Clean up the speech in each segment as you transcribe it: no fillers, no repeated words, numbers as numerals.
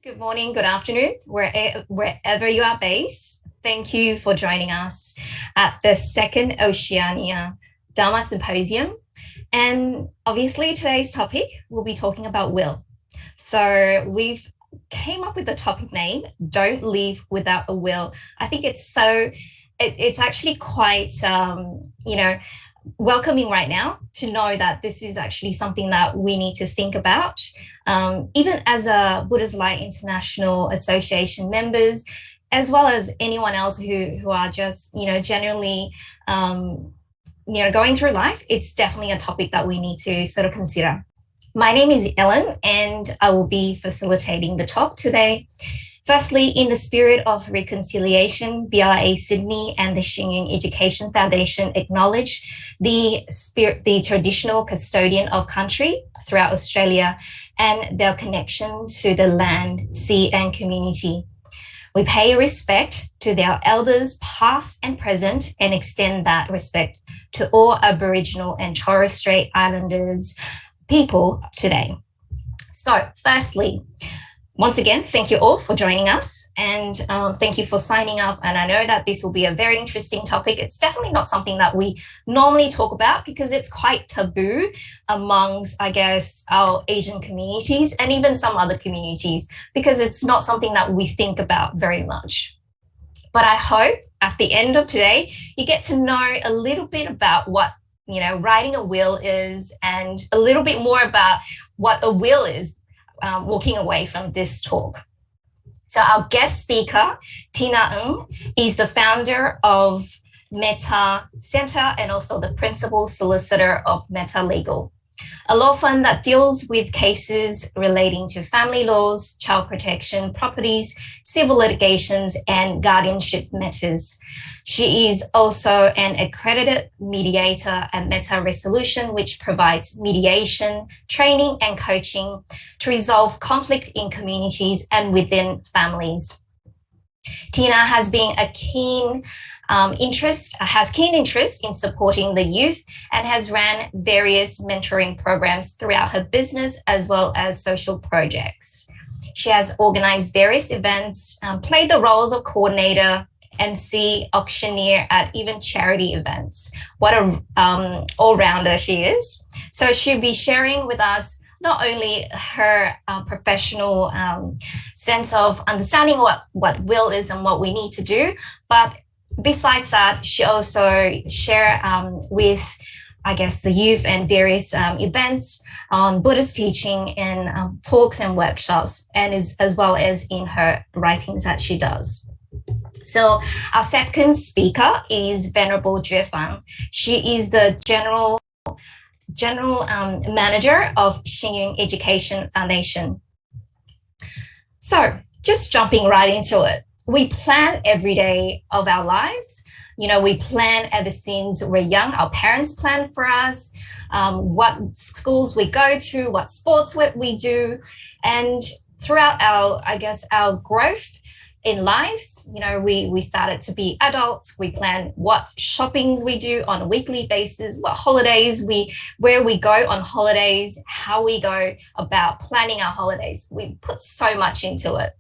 Good morning, good afternoon, wherever you are based. Thank you for joining us at the second Oceania Dharma Symposium. And obviously today's topic, we'll be talking about will. So we've came up with the topic name, Don't Live Without a Will. I think it's actually quite, welcoming right now to know that this is actually something that we need to think about. Even as a Buddhist Light International Association members, as well as anyone else who are just, generally, going through life, it's definitely a topic that we need to sort of consider. My name is Ellen, and I will be facilitating the talk today. Firstly, in the spirit of reconciliation, BLA Sydney and the Xing Yun Education Foundation acknowledge the traditional custodian of country throughout Australia and their connection to the land, sea, and community. We pay respect to their elders, past and present, and extend that respect to all Aboriginal and Torres Strait Islanders people today. So, firstly, once again, thank you all for joining us, and thank you for signing up. And I know that this will be a very interesting topic. It's definitely not something that we normally talk about because it's quite taboo amongst, I guess, our Asian communities and even some other communities, because it's not something that we think about very much. But I hope at the end of today, you get to know a little bit about what writing a will is, and a little bit more about what a will is. Walking away from this talk. So our guest speaker, Tina Ng, is the founder of Metta Center and also the principal solicitor of Metta Legal, a law firm that deals with cases relating to family laws, child protection, properties, civil litigations, and guardianship matters. She is also an accredited mediator at Metta Resolution, which provides mediation, training, and coaching to resolve conflict in communities and within families. Tina has been keen interest in supporting the youth and has ran various mentoring programs throughout her business as well as social projects. She has organized various events, played the roles of coordinator, MC, auctioneer at even charity events. What a all-rounder she is. So she'll be sharing with us not only her professional sense of understanding what will is and what we need to do, but besides that, she also share with, I guess, the youth and various events on Buddhist teaching and talks and workshops, and as well as in her writings that she does. So our second speaker is Venerable Jue Fang. She is the general manager of Xing Yun Education Foundation. So just jumping right into it. We plan every day of our lives. We plan ever since we're young. Our parents plan for us, what schools we go to, what sports we do. And throughout our growth in lives, we started to be adults. We plan what shoppings we do on a weekly basis, what holidays where we go on holidays, how we go about planning our holidays. We put so much into it.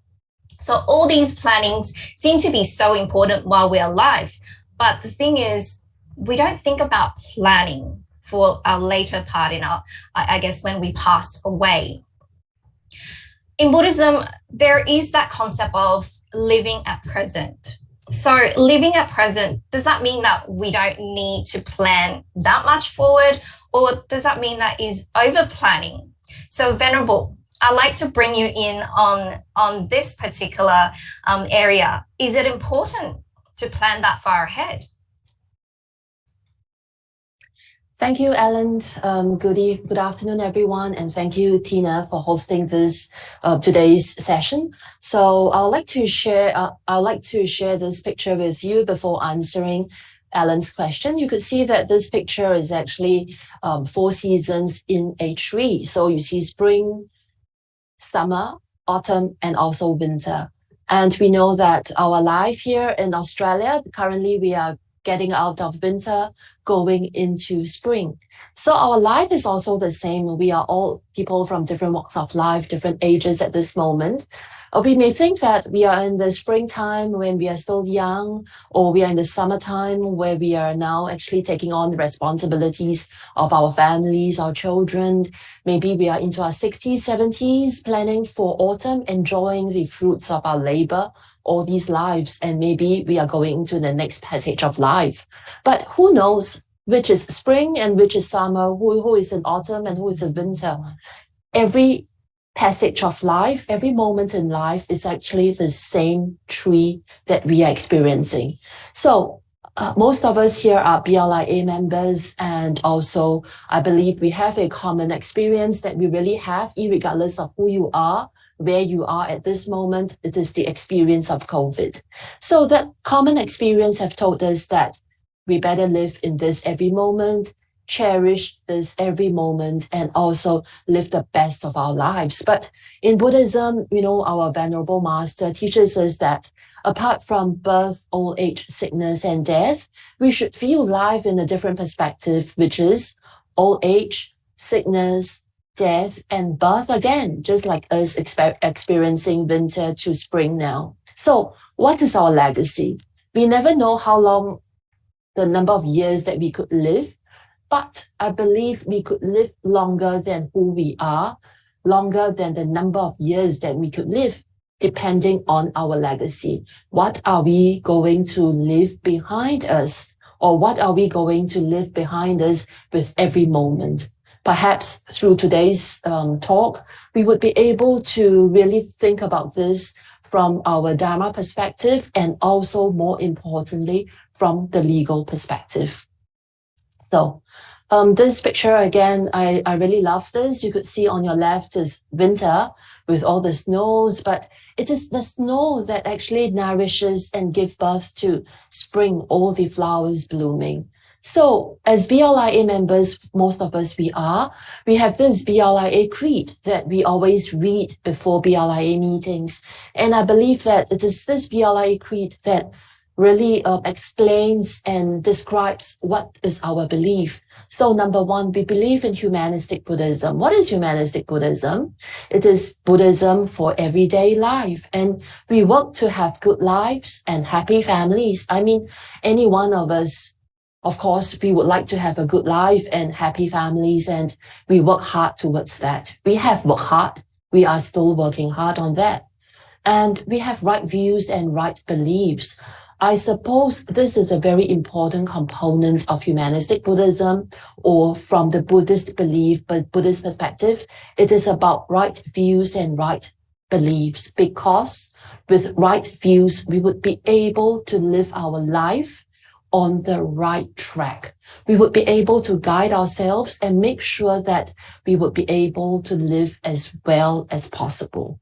So all these plannings seem to be so important while we're alive. But the thing is, we don't think about planning for our later part in when we passed away. In Buddhism, there is that concept of living at present. So living at present, does that mean that we don't need to plan that much forward? Or does that mean that is over planning? So Venerable, I'd like to bring you in on this particular area. Is it important to plan that far ahead? Thank you, Ellen. Good afternoon, everyone, and thank you, Tina, for hosting this today's session. So I'd like to share this picture with you before answering Ellen's question. You could see that this picture is actually 4 seasons in a tree. So you see spring, summer, autumn, and also winter. And we know that our life here in Australia, currently we are getting out of winter, going into spring. So our life is also the same. We are all people from different walks of life, different ages at this moment. We may think that we are in the springtime when we are still young, or we are in the summertime where we are now actually taking on the responsibilities of our families, our children. Maybe we are into our 60s, 70s, planning for autumn, enjoying the fruits of our labor all these lives, and maybe we are going into the next passage of life. But who knows which is spring and which is summer, who is in autumn and who is in winter. Every passage of life, every moment in life is actually the same tree that we are experiencing. So most of us here are BLIA members, and also I believe we have a common experience that we really have, irregardless of who you are, where you are at this moment. It is the experience of COVID. So that common experience have told us that we better live in this every moment, cherish this every moment, and also live the best of our lives. But in Buddhism, our Venerable Master teaches us that apart from birth, old age, sickness, and death, we should view life in a different perspective, which is old age, sickness, death, and birth again, just like us experiencing winter to spring now. So what is our legacy? We never know how long the number of years that we could live, but I believe we could live longer than who we are, longer than the number of years that we could live, depending on our legacy. What are we going to leave behind us? Or what are we going to leave behind us with every moment? Perhaps through today's talk, we would be able to really think about this from our Dharma perspective, and also more importantly, from the legal perspective. So this picture, again, I really love this. You could see on your left is winter with all the snows, but it is the snow that actually nourishes and gives birth to spring, all the flowers blooming. So as BLIA members, most of us we have this BLIA creed that we always read before BLIA meetings. And I believe that it is this BLIA creed that really explains and describes what is our belief. So number one, we believe in humanistic Buddhism. What is humanistic Buddhism? It is Buddhism for everyday life. And we work to have good lives and happy families. I mean, any one of us, of course, we would like to have a good life and happy families, and we work hard towards that. We have worked hard. We are still working hard on that. And we have right views and right beliefs. I suppose this is a very important component of humanistic Buddhism, or from the Buddhist belief, but Buddhist perspective, it is about right views and right beliefs, because with right views, we would be able to live our life on the right track. We would be able to guide ourselves and make sure that we would be able to live as well as possible.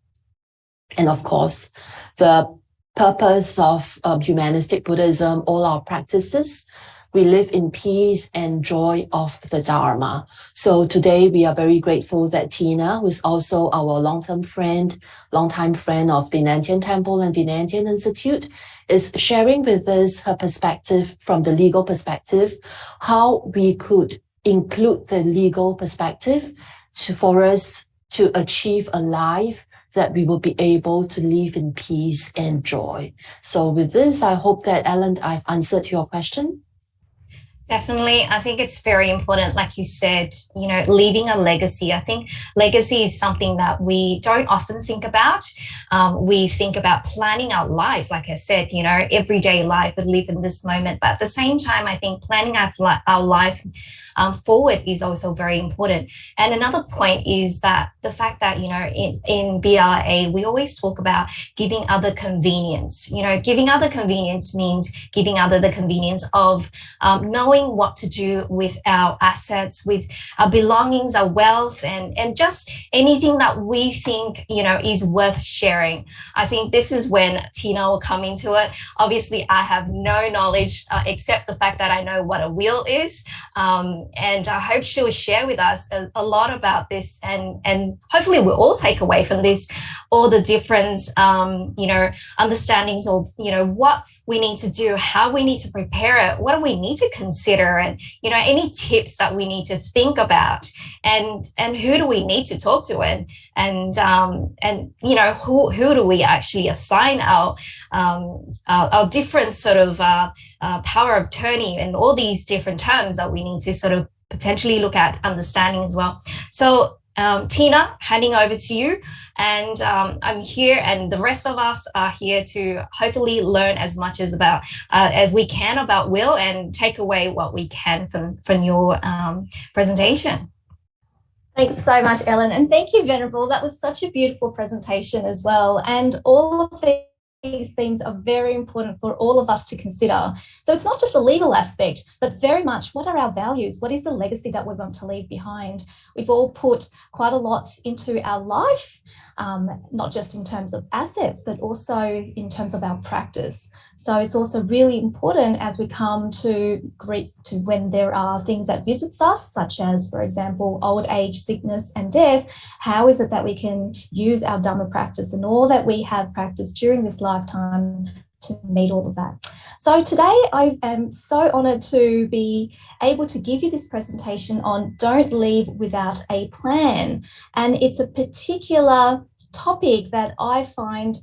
And of course, the purpose of humanistic Buddhism, all our practices, we live in peace and joy of the Dharma. So today we are very grateful that Tina, who is also our long-time friend of Vinantian Temple and Vinantian Institute, is sharing with us her perspective from the legal perspective, how we could include the legal perspective for us to achieve a life that we will be able to live in peace and joy. So with this, I hope that, Ellen, I've answered your question. Definitely. I think it's very important, like you said, leaving a legacy. I think legacy is something that we don't often think about. We think about planning our lives, like I said, everyday life, we live in this moment. But at the same time, I think planning our life forward is also very important. And another point is that the fact that, in BLIA, we always talk about giving other convenience. Giving other convenience means giving other the convenience of knowing what to do with our assets, with our belongings, our wealth, and just anything that we think, is worth sharing. I think this is when Tina will come into it. Obviously, I have no knowledge except the fact that I know what a will is. And I hope she'll share with us a lot about this, and hopefully we'll all take away from this all the different, understandings of, what we need to do, how we need to prepare it, what do we need to consider, and, any tips that we need to think about, and who do we need to talk to, and who do we actually assign our different sort of power of attorney, and all these different terms that we need to sort of potentially look at understanding as well. So Tina, handing over to you, and I'm here, and the rest of us are here to hopefully learn as much as we can about will, and take away what we can from your presentation. Thanks so much, Ellen, and thank you, Venerable. That was such a beautiful presentation as well, and all of these things are very important for all of us to consider. So it's not just the legal aspect, but very much what are our values? What is the legacy that we want to leave behind? We've all put quite a lot into our life, not just in terms of assets, but also in terms of our practice. So it's also really important as we come to when there are things that visits us, such as, for example, old age, sickness and death, how is it that we can use our Dhamma practice and all that we have practiced during this lifetime to meet all of that. So today I am so honoured to be able to give you this presentation on Don't Leave Without a Plan. And it's a particular topic that I find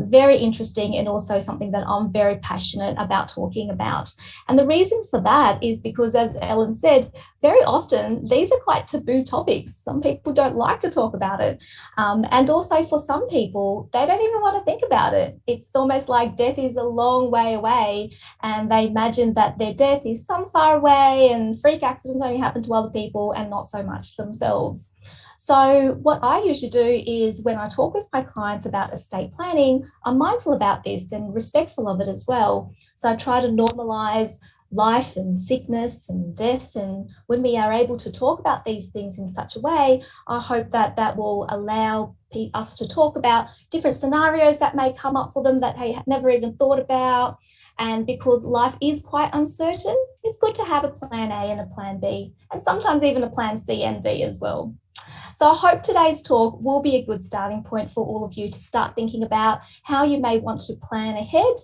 very interesting, and also something that I'm very passionate about talking about. And the reason for that is because, as Ellen said, very often these are quite taboo topics. Some people don't like to talk about it. And also for some people, they don't even want to think about it. It's almost like death is a long way away, and they imagine that their death is some far away, and freak accidents only happen to other people and not so much themselves. So what I usually do is, when I talk with my clients about estate planning, I'm mindful about this and respectful of it as well. So I try to normalise life and sickness and death. And when we are able to talk about these things in such a way, I hope that that will allow us to talk about different scenarios that may come up for them that they had never even thought about. And because life is quite uncertain, it's good to have a plan A and a plan B, and sometimes even a plan C and D as well. So I hope today's talk will be a good starting point for all of you to start thinking about how you may want to plan ahead,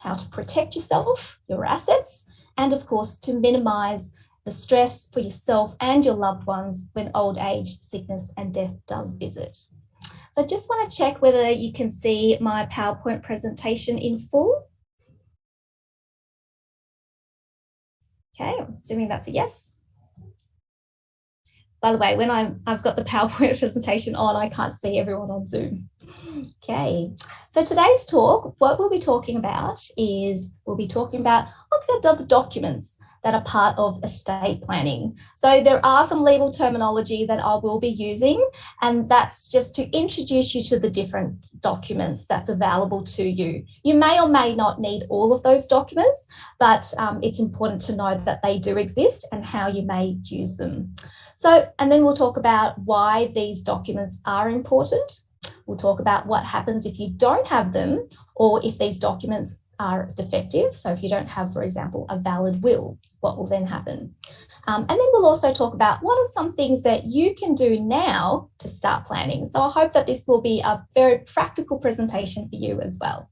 how to protect yourself, your assets, and of course to minimise the stress for yourself and your loved ones when old age, sickness and death does visit. So I just want to check whether you can see my PowerPoint presentation in full. Okay, I'm assuming that's a yes. By the way, when I've got the PowerPoint presentation on, I can't see everyone on Zoom. Okay, so today's talk, what we'll be talking about is the documents that are part of estate planning. So there are some legal terminology that I will be using, and that's just to introduce you to the different documents that's available to you. You may or may not need all of those documents, but it's important to know that they do exist and how you may use them. So, and then we'll talk about why these documents are important. We'll talk about what happens if you don't have them, or if these documents are defective. So if you don't have, for example, a valid will, what will then happen? And then we'll also talk about what are some things that you can do now to start planning. So I hope that this will be a very practical presentation for you as well.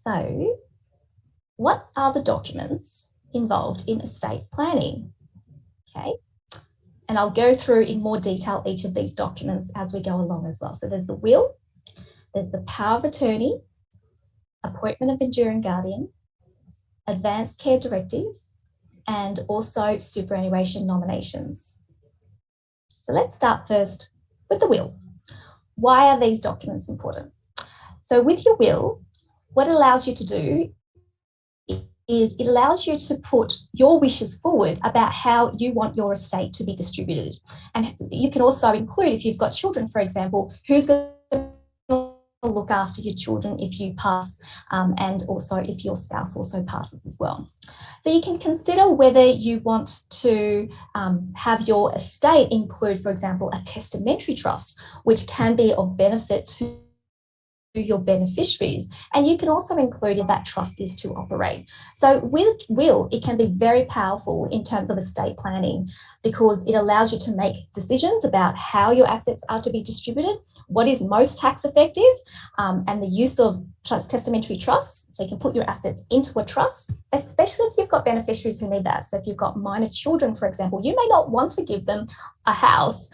So what are the documents involved in estate planning? Okay, and I'll go through in more detail each of these documents as we go along as well. So there's the will, there's the power of attorney, appointment of enduring guardian, advanced care directive, and also superannuation nominations. So let's start first with the will. Why are these documents important? So with your will, what it allows you to do is it allows you to put your wishes forward about how you want your estate to be distributed. And you can also include, if you've got children, for example, who's going to look after your children if you pass, and also if your spouse also passes as well. So you can consider whether you want to have your estate include, for example, a testamentary trust, which can be of benefit to your beneficiaries, and you can also include if that trust is to operate. So with will, it can be very powerful in terms of estate planning because it allows you to make decisions about how your assets are to be distributed, what is most tax effective, and the use of testamentary trusts. So you can put your assets into a trust, especially if you've got beneficiaries who need that. So if you've got minor children, for example, you may not want to give them a house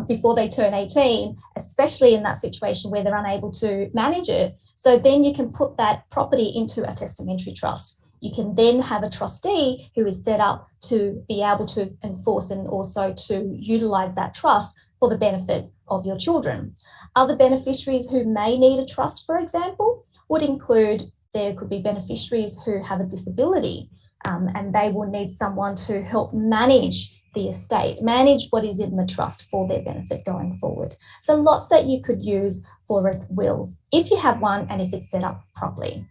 before they turn 18, especially in that situation where they're unable to manage it. So then you can put that property into a testamentary trust. You can then have a trustee who is set up to be able to enforce and also to utilise that trust for the benefit of your children. Other beneficiaries who may need a trust, for example, would include, there could be beneficiaries who have a disability and they will need someone to help manage the estate, manage what is in the trust for their benefit going forward. So lots that you could use for a will if you have one and if it's set up properly.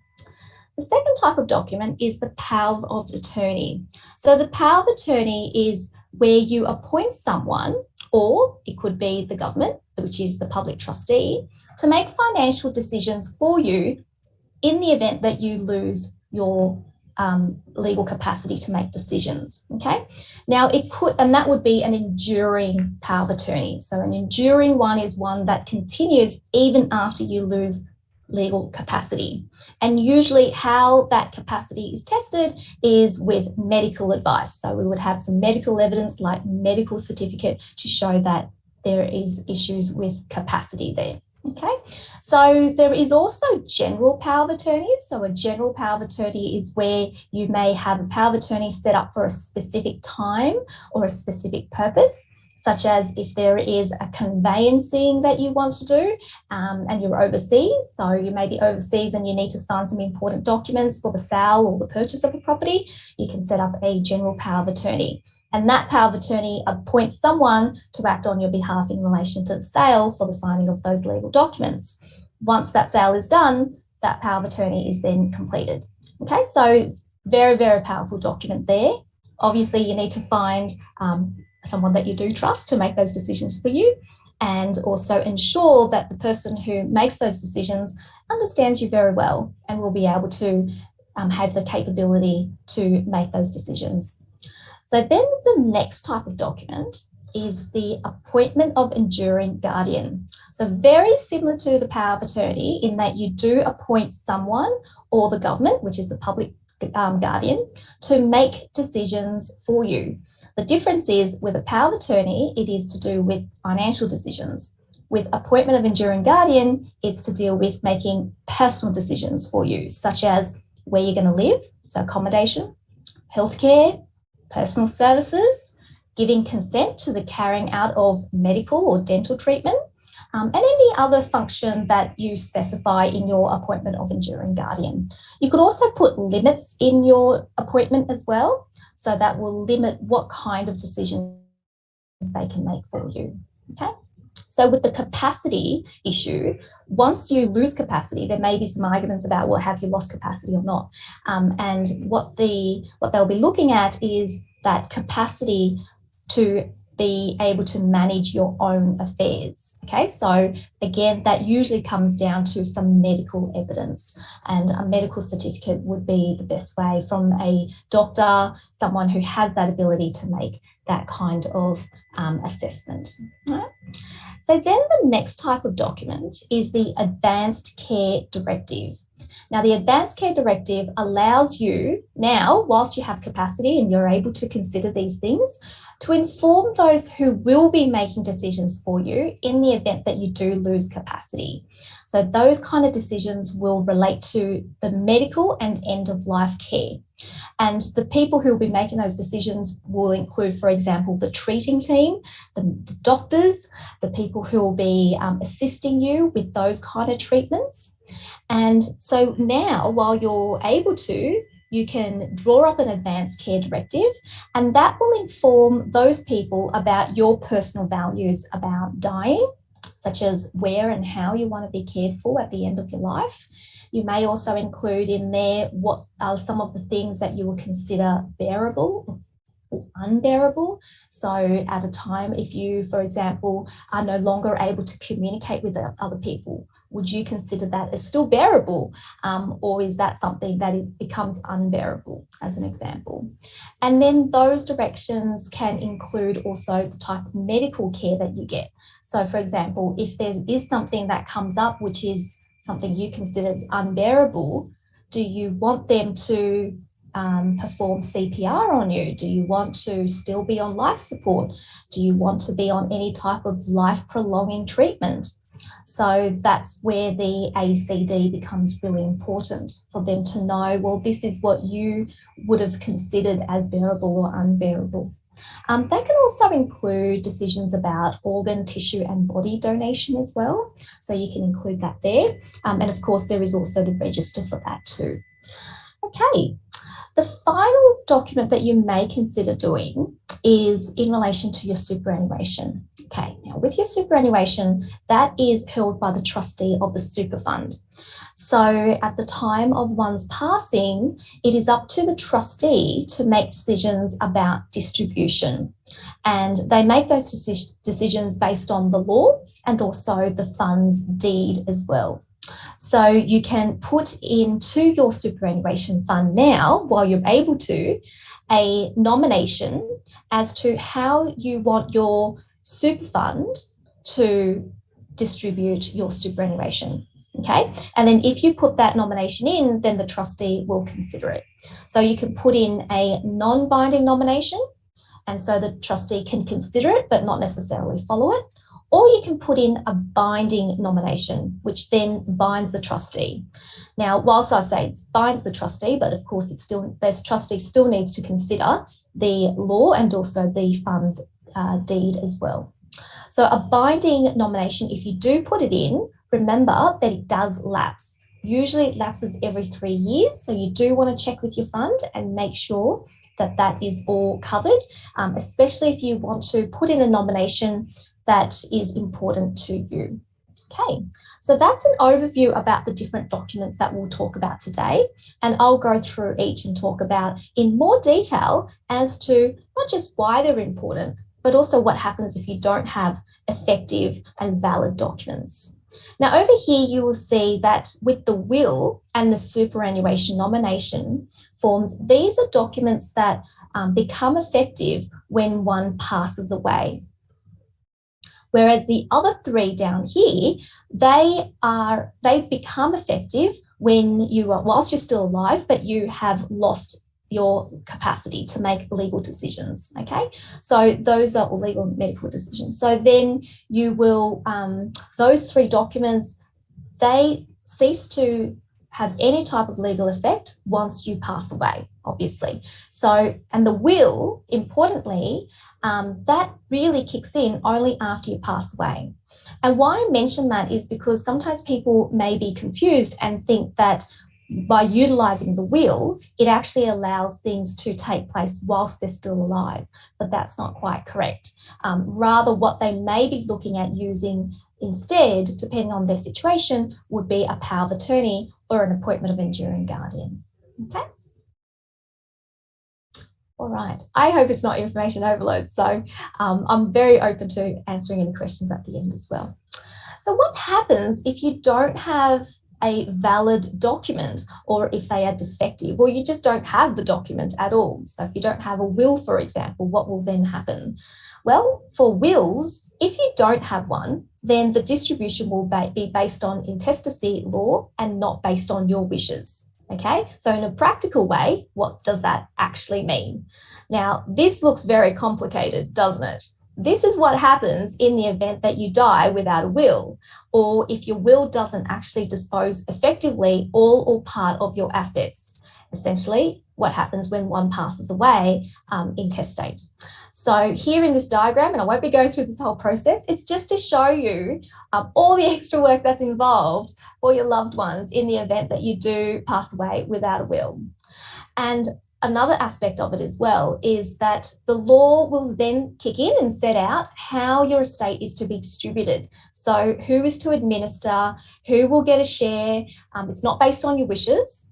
The second type of document is the power of attorney. So the power of attorney is where you appoint someone, or it could be the government, which is the public trustee, to make financial decisions for you in the event that you lose your legal capacity to make decisions. Okay. Now it could, and that would be an enduring power of attorney. So an enduring one is one that continues even after you lose legal capacity. And usually how that capacity is tested is with medical advice. So we would have some medical evidence like medical certificate to show that there is issues with capacity there. Okay, so there is also general power of attorney. So a general power of attorney is where you may have a power of attorney set up for a specific time or a specific purpose, such as if there is a conveyancing that you want to do and you're overseas. So you may be overseas and you need to sign some important documents for the sale or the purchase of a property, you can set up a general power of attorney. And that power of attorney appoints someone to act on your behalf in relation to the sale for the signing of those legal documents. Once that sale is done, that power of attorney is then completed. Okay, so very, very powerful document there. Obviously, you need to find someone that you do trust to make those decisions for you, and also ensure that the person who makes those decisions understands you very well and will be able to have the capability to make those decisions. So then the next type of document is the appointment of enduring guardian. So very similar to the power of attorney in that you do appoint someone or the government, which is the public guardian, to make decisions for you. The difference is with a power of attorney, it is to do with financial decisions. With appointment of enduring guardian, it's to deal with making personal decisions for you, such as where you're going to live, so accommodation, healthcare, personal services, giving consent to the carrying out of medical or dental treatment, and any other function that you specify in your appointment of enduring guardian. You could also put limits in your appointment as well, so that will limit what kind of decisions they can make for you. Okay. So with the capacity issue, once you lose capacity, there may be some arguments about, well, have you lost capacity or not? And what they'll be looking at is that capacity to be able to manage your own affairs. Okay, so again, that usually comes down to some medical evidence, and a medical certificate would be the best way from a doctor, someone who has that ability to make that kind of assessment. All right. So then the next type of document is the Advanced Care Directive. Now, the Advanced Care Directive allows you now, whilst you have capacity and you're able to consider these things, to inform those who will be making decisions for you in the event that you do lose capacity. So those kind of decisions will relate to the medical and end-of-life care. And the people who will be making those decisions will include, for example, the treating team, the doctors, the people who will be assisting you with those kind of treatments. And so now, while you're able to, you can draw up an advanced care directive, and that will inform those people about your personal values about dying, such as where and how you want to be cared for at the end of your life. You may also include in there what are some of the things that you will consider bearable or unbearable. So at a time, if you, for example, are no longer able to communicate with other people, would you consider that as still bearable? Or is that something that it becomes unbearable, as an example? And then those directions can include also the type of medical care that you get. So for example, if there is something that comes up, which is something you consider as unbearable, do you want them to perform CPR on you? Do you want to still be on life support? Do you want to be on any type of life prolonging treatment? So that's where the ACD becomes really important, for them to know, well, this is what you would have considered as bearable or unbearable. That can also include decisions about organ, tissue and body donation as well. So you can include that there. And of course, there is also the register for that too. Okay, the final document that you may consider doing is in relation to your superannuation. Okay, now with your superannuation, that is held by the trustee of the super fund. So at the time of one's passing, it is up to the trustee to make decisions about distribution. And they make those decisions based on the law and also the fund's deed as well. So you can put into your superannuation fund now, while you're able to, a nomination as to how you want your super fund to distribute your superannuation. Okay, and then if you put that nomination in, then the trustee will consider it. So you can put in a non-binding nomination, and so the trustee can consider it but not necessarily follow it. Or you can put in a binding nomination, which then binds the trustee. Now, whilst I say it binds the trustee, but of course the trustee still needs to consider the law and also the fund's deed as well. So a binding nomination, if you do put it in, remember that it does lapse. Usually it lapses every 3 years, so you do want to check with your fund and make sure that that is all covered, especially if you want to put in a nomination that is important to you. Okay, so that's an overview about the different documents that we'll talk about today, and I'll go through each and talk about in more detail as to not just why they're important, but also what happens if you don't have effective and valid documents. Now over here you will see that with the will and the superannuation nomination forms, these are documents that become effective when one passes away. Whereas the other three down here, they become effective when you are, whilst you're still alive, but you have lost your capacity to make legal decisions, okay? So those are all legal and medical decisions. So then you will, those three documents, they cease to have any type of legal effect once you pass away, obviously. So, and the will, importantly, that really kicks in only after you pass away. And why I mention that is because sometimes people may be confused and think that by utilising the will, it actually allows things to take place whilst they're still alive, but that's not quite correct. Rather, what they may be looking at using instead, depending on their situation, would be a power of attorney or an appointment of enduring guardian. Okay? All right, I hope it's not information overload, so I'm very open to answering any questions at the end as well. So what happens if you don't have a valid document, or if they are defective, or you just don't have the document at all? So if you don't have a will, for example, what will then happen? Well, for wills, if you don't have one, then the distribution will be based on intestacy law and not based on your wishes. Okay, so in a practical way, what does that actually mean? Now, this looks very complicated, doesn't it? This is what happens in the event that you die without a will, or if your will doesn't actually dispose effectively all or part of your assets. Essentially, what happens when one passes away intestate. So here in this diagram, and I won't be going through this whole process, it's just to show you all the extra work that's involved for your loved ones in the event that you do pass away without a will. And another aspect of it as well is that the law will then kick in and set out how your estate is to be distributed. So who is to administer, who will get a share. It's not based on your wishes.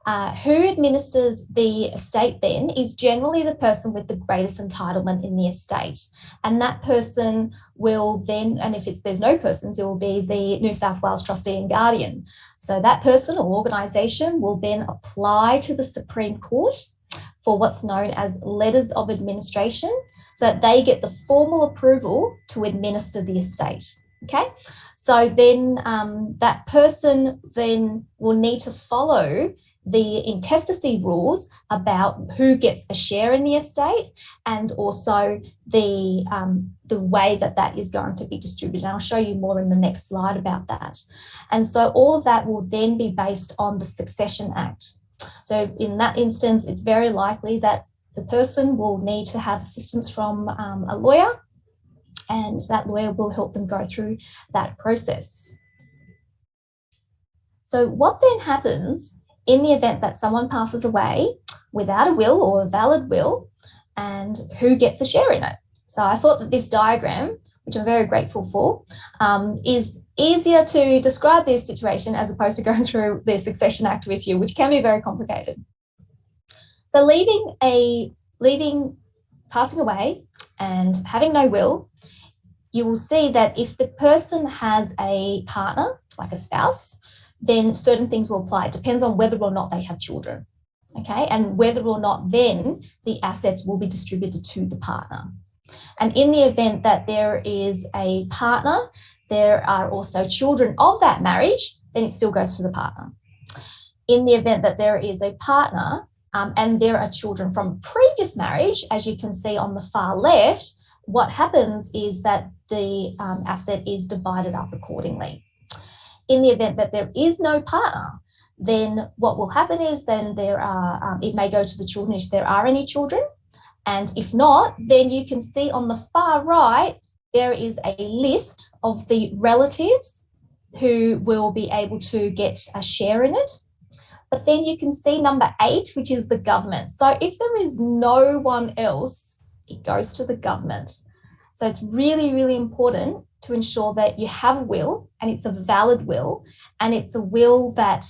Who administers the estate then is generally the person with the greatest entitlement in the estate. And that person will then, and if there's no persons, it will be the New South Wales trustee and guardian. So that person or organisation will then apply to the Supreme Court for what's known as letters of administration, so that they get the formal approval to administer the estate. Okay, so then that person then will need to follow the intestacy rules about who gets a share in the estate, and also the way that is going to be distributed. And I'll show you more in the next slide about that. And so all of that will then be based on the Succession Act. So in that instance, it's very likely that the person will need to have assistance from a lawyer, and that lawyer will help them go through that process. So what then happens in the event that someone passes away without a will or a valid will, and who gets a share in it? So I thought that this diagram, which I'm very grateful for, is easier to describe this situation as opposed to going through the Succession Act with you, which can be very complicated. So passing away and having no will, you will see that if the person has a partner, like a spouse, then certain things will apply. It depends on whether or not they have children, okay? And whether or not then the assets will be distributed to the partner. And in the event that there is a partner, there are also children of that marriage, then it still goes to the partner. In the event that there is a partner and there are children from a previous marriage, as you can see on the far left, what happens is that the asset is divided up accordingly. In the event that there is no partner, then what will happen is then there are, it may go to the children if there are any children. And if not, then you can see on the far right, there is a list of the relatives who will be able to get a share in it. But then you can see number 8, which is the government. So if there is no one else, it goes to the government. So it's really, really important to ensure that you have a will, and it's a valid will, and it's a will that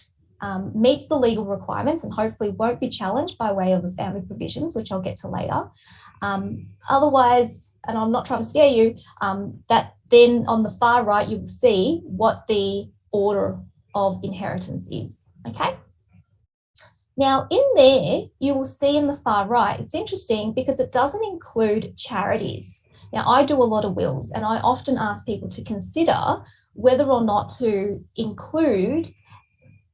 meets the legal requirements and hopefully won't be challenged by way of the family provisions, which I'll get to later. Otherwise, and I'm not trying to scare you, that then on the far right, you will see what the order of inheritance is, okay? Now, in there, you will see in the far right, it's interesting because it doesn't include charities. Now, I do a lot of wills, and I often ask people to consider whether or not to include,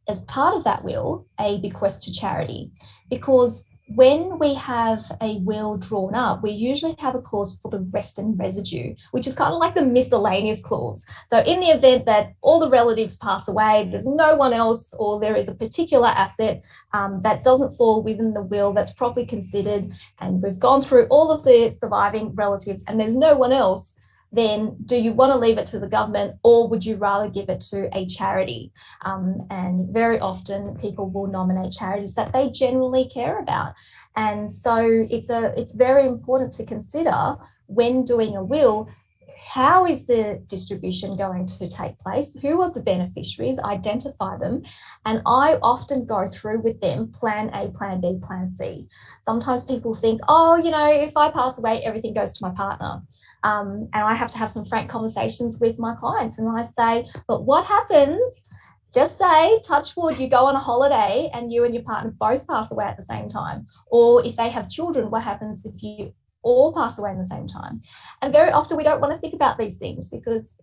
as part of that will, a bequest to charity. Because when we have a will drawn up, we usually have a clause for the rest and residue, which is kind of like the miscellaneous clause. So in the event that all the relatives pass away, there's no one else, or there is a particular asset that doesn't fall within the will that's properly considered, and we've gone through all of the surviving relatives and there's no one else, then do you want to leave it to the government, or would you rather give it to a charity? And very often people will nominate charities that they generally care about. And so it's very important to consider when doing a will, how is the distribution going to take place? Who are the beneficiaries? Identify them. And I often go through with them plan A, plan B, plan C. Sometimes people think, oh, you know, if I pass away, everything goes to my partner. And I have to have some frank conversations with my clients. And I say, but what happens, just say, touch wood, you go on a holiday and you and your partner both pass away at the same time. Or if they have children, what happens if you all pass away at the same time? And very often we don't want to think about these things because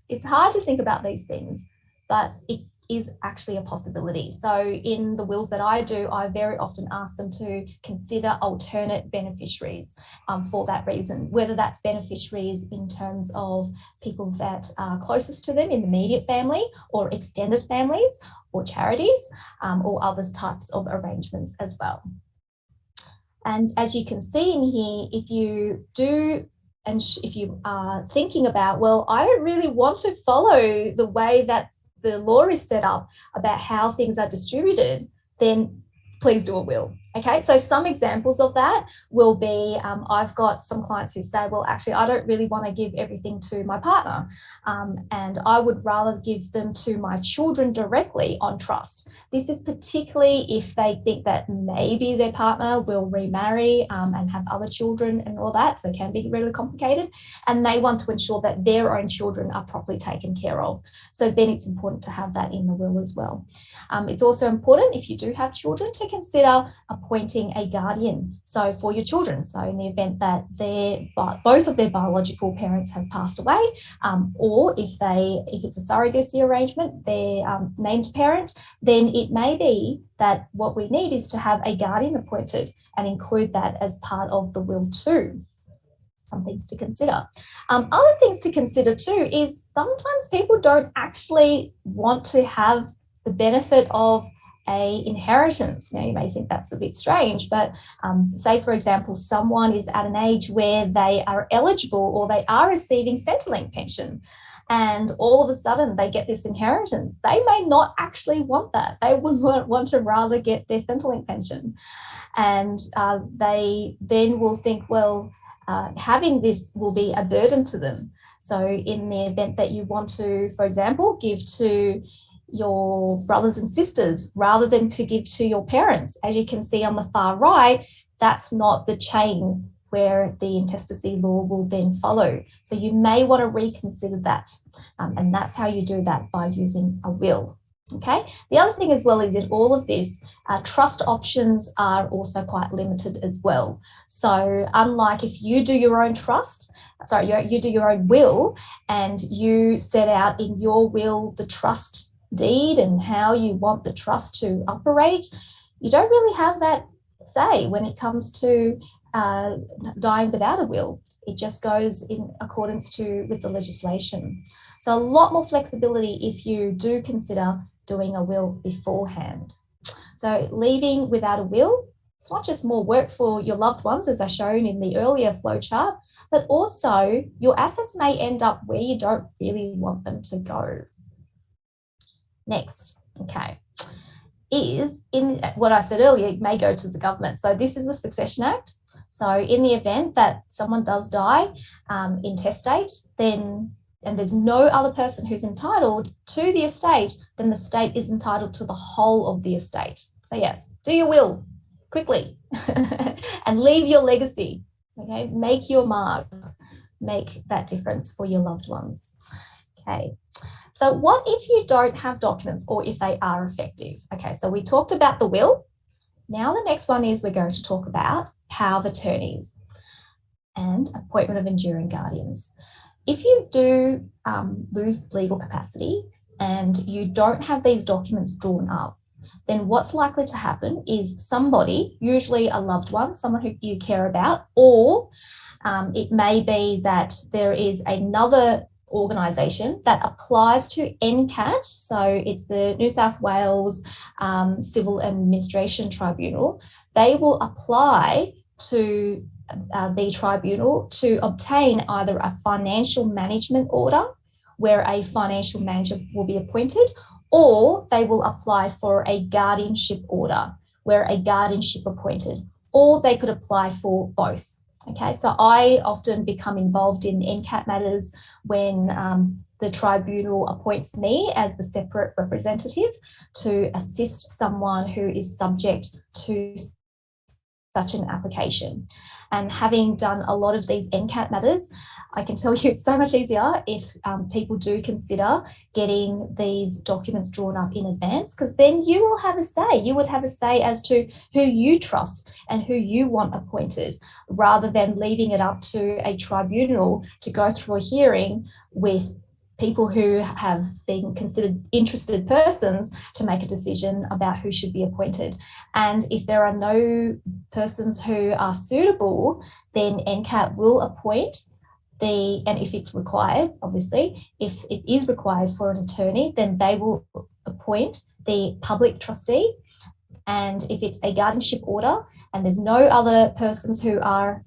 it's hard to think about these things, but it is actually a possibility. So in the wills that I do, I very often ask them to consider alternate beneficiaries for that reason, whether that's beneficiaries in terms of people that are closest to them in the immediate family, or extended families, or charities, or other types of arrangements as well. And as you can see in here, if you do, and if you are thinking about, well, I don't really want to follow the way that the law is set up about how things are distributed, then please do a will. Okay, so some examples of that will be, I've got some clients who say, well, actually, I don't really want to give everything to my partner, and I would rather give them to my children directly on trust. This is particularly if they think that maybe their partner will remarry and have other children and all that, so it can be really complicated, and they want to ensure that their own children are properly taken care of. So then it's important to have that in the will as well. It's also important, if you do have children, to consider appointing a guardian. So for your children, so in the event that both of their biological parents have passed away, or if it's a surrogacy arrangement, their named parent, then it may be that what we need is to have a guardian appointed and include that as part of the will too. Some things to consider. Other things to consider too is sometimes people don't actually want to have the benefit of a inheritance. Now, you may think that's a bit strange, but say, for example, someone is at an age where they are eligible or they are receiving Centrelink pension, and all of a sudden they get this inheritance. They may not actually want that. They would want to rather get their Centrelink pension. And they then will think, well, having this will be a burden to them. So in the event that you want to, for example, give to your brothers and sisters rather than to give to your parents, as you can see on the far right, that's not the chain where the intestacy law will then follow. So you may want to reconsider that. And that's how you do that, by using a will. Okay. The other thing as well is in all of this, trust options are also quite limited as well. So unlike if you do your own you do your own will and you set out in your will the trust deed and how you want the trust to operate, you don't really have that say when it comes to dying without a will. It just goes in accordance with the legislation. So a lot more flexibility if you do consider doing a will beforehand. So leaving without a will, it's not just more work for your loved ones, as I shown in the earlier flowchart, but also your assets may end up where you don't really want them to go. Next, okay, is in what I said earlier, it may go to the government. So this is the Succession Act. So in the event that someone does die intestate, then and there's no other person who's entitled to the estate, then the state is entitled to the whole of the estate. So yeah, do your will quickly and leave your legacy. Okay, make your mark, make that difference for your loved ones. Okay. So what if you don't have documents or if they are effective? Okay, so we talked about the will. Now the next one is we're going to talk about power of attorneys and appointment of enduring guardians. If you do lose legal capacity and you don't have these documents drawn up, then what's likely to happen is somebody, usually a loved one, someone who you care about, or it may be that there is another organisation that applies to NCAT, so it's the New South Wales Civil Administration Tribunal. They will apply to the tribunal to obtain either a financial management order where a financial manager will be appointed, or they will apply for a guardianship order where a guardianship appointed, or they could apply for both. Okay, so I often become involved in NCAT matters when the tribunal appoints me as the separate representative to assist someone who is subject to such an application. And having done a lot of these NCAT matters, I can tell you it's so much easier if people do consider getting these documents drawn up in advance, because then you will have a say. You would have a say as to who you trust and who you want appointed, rather than leaving it up to a tribunal to go through a hearing with people who have been considered interested persons to make a decision about who should be appointed. And if there are no persons who are suitable, then NCAT will appoint and if it's required, obviously, if it is required for an attorney, then they will appoint the public trustee. And if it's a guardianship order and there's no other persons who are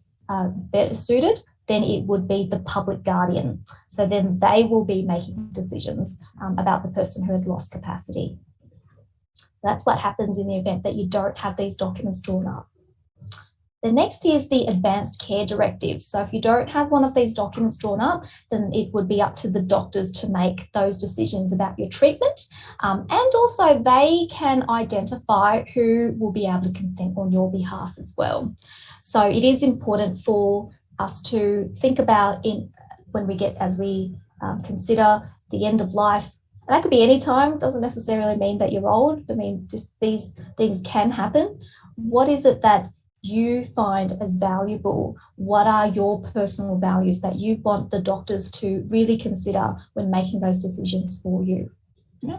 better suited, then it would be the public guardian. So then they will be making decisions about the person who has lost capacity. That's what happens in the event that you don't have these documents drawn up. The next is the Advanced Care Directive. So if you don't have one of these documents drawn up, then it would be up to the doctors to make those decisions about your treatment. And also they can identify who will be able to consent on your behalf as well. So it is important for us to think about when we get, as we consider the end of life. And that could be any time. It doesn't necessarily mean that you're old. I mean, just these things can happen. What is it that you find as valuable? What are your personal values that you want the doctors to really consider when making those decisions for you? Yeah.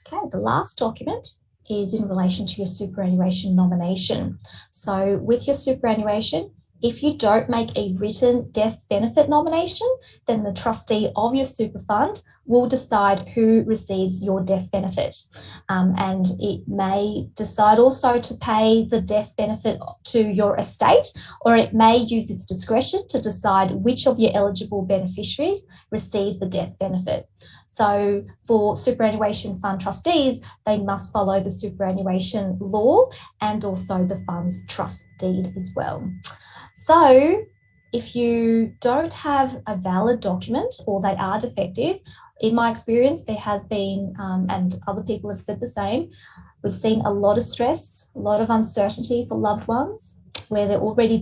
Okay, the last document is in relation to your superannuation nomination. So with your superannuation, if you don't make a written death benefit nomination, then the trustee of your super fund will decide who receives your death benefit. And it may decide also to pay the death benefit to your estate, or it may use its discretion to decide which of your eligible beneficiaries receive the death benefit. So for superannuation fund trustees, they must follow the superannuation law and also the fund's trust deed as well. So if you don't have a valid document or they are defective, in my experience, there has been, and other people have said the same, we've seen a lot of stress, a lot of uncertainty for loved ones where they're already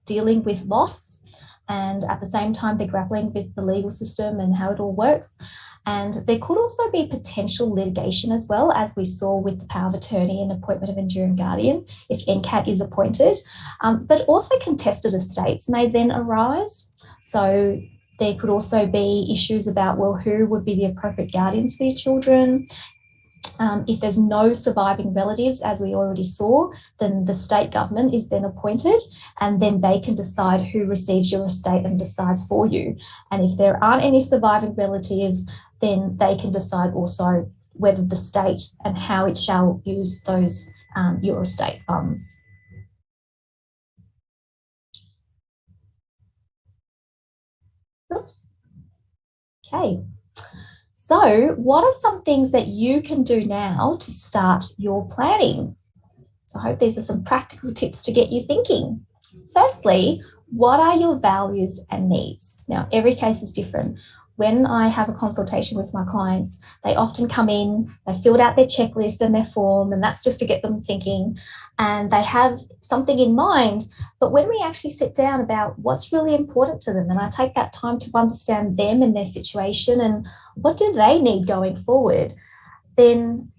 dealing with loss, and at the same time they're grappling with the legal system and how it all works. And there could also be potential litigation as well, as we saw with the power of attorney and appointment of enduring guardian, if NCAT is appointed. But also contested estates may then arise. So there could also be issues about, well, who would be the appropriate guardians for your children? If there's no surviving relatives, as we already saw, then the state government is then appointed, and then they can decide who receives your estate and decides for you. And if there aren't any surviving relatives, then they can decide also whether the state and how it shall use those your estate funds. Oops. Okay. So what are some things that you can do now to start your planning? So I hope these are some practical tips to get you thinking. Firstly, what are your values and needs? Now, every case is different. When I have a consultation with my clients, they often come in, they filled out their checklist and their form, and that's just to get them thinking, and they have something in mind. But when we actually sit down about what's really important to them, and I take that time to understand them and their situation and what do they need going forward, then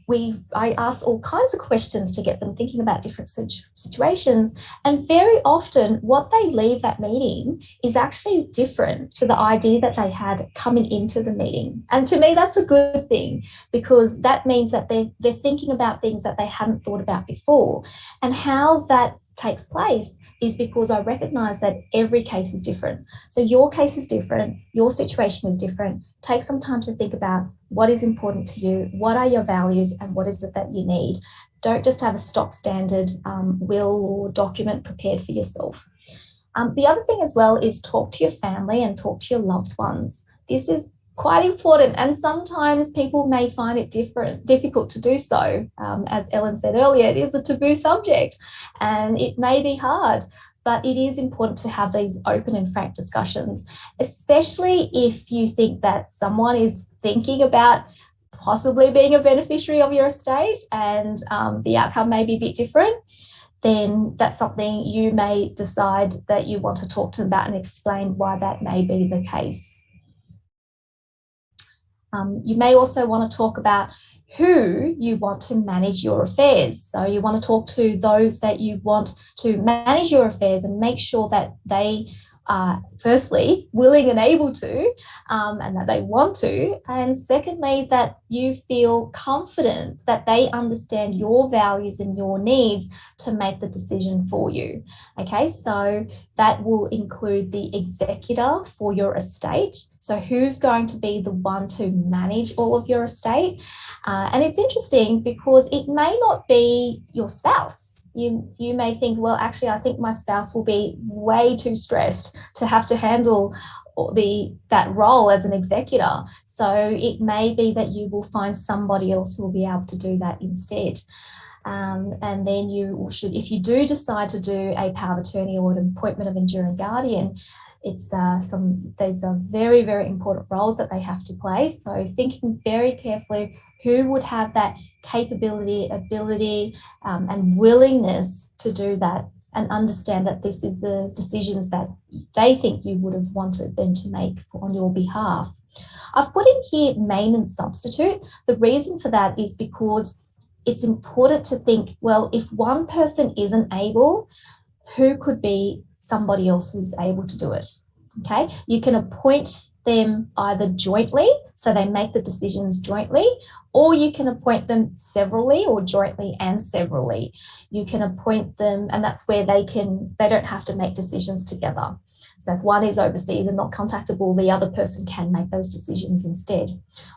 I ask all kinds of questions to get them thinking about different situations. And very often what they leave that meeting is actually different to the idea that they had coming into the meeting. And to me, that's a good thing, because that means that they're thinking about things that they hadn't thought about before. And how that takes place is because I recognize that every case is different. So your case is different, your situation is different. Take some time to think about what is important to you, what are your values, and what is it that you need. Don't just have a stock standard will or document prepared for yourself. The other thing as well is talk to your family and talk to your loved ones. This is quite important, and sometimes people may find it difficult to do so. As Ellen said earlier, it is a taboo subject and it may be hard, but it is important to have these open and frank discussions, especially if you think that someone is thinking about possibly being a beneficiary of your estate and the outcome may be a bit different. Then that's something you may decide that you want to talk to them about and explain why that may be the case. You may also want to talk about who you want to manage your affairs. So you want to talk to those that you want to manage your affairs and make sure that they are, firstly, willing and able to, and that they want to, and secondly, that you feel confident that they understand your values and your needs to make the decision for you. Okay, so that will include the executor for your estate. So who's going to be the one to manage all of your estate? And it's interesting because it may not be your spouse. You may think, well, actually, I think my spouse will be way too stressed to have to handle that role as an executor. So it may be that you will find somebody else who will be able to do that instead. And then you should, if you do decide to do a power of attorney or an appointment of enduring guardian, these are very, very important roles that they have to play. So thinking very carefully who would have that capability, ability, and willingness to do that, and understand that this is the decisions that they think you would have wanted them to make on your behalf. I've put in here main and substitute. The reason for that is because it's important to think, well, if one person isn't able, who could be somebody else who's able to do it? Okay, you can appoint them either jointly, so they make the decisions jointly, or you can appoint them severally or jointly and severally. You can appoint them, and that's where they don't have to make decisions together. So if one is overseas and not contactable, the other person can make those decisions instead.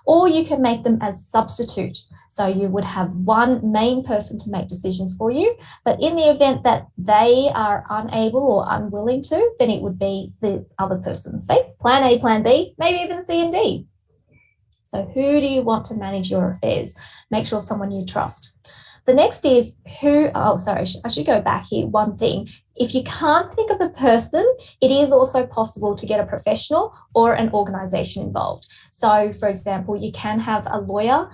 Or you can make them as substitute. So you would have one main person to make decisions for you, but in the event that they are unable or unwilling to, then it would be the other person. Say plan A, plan B, maybe even C and D. So who do you want to manage your affairs? Make sure someone you trust. The next is I should go back here one thing. If you can't think of a person, it is also possible to get a professional or an organisation involved. So, for example, you can have a lawyer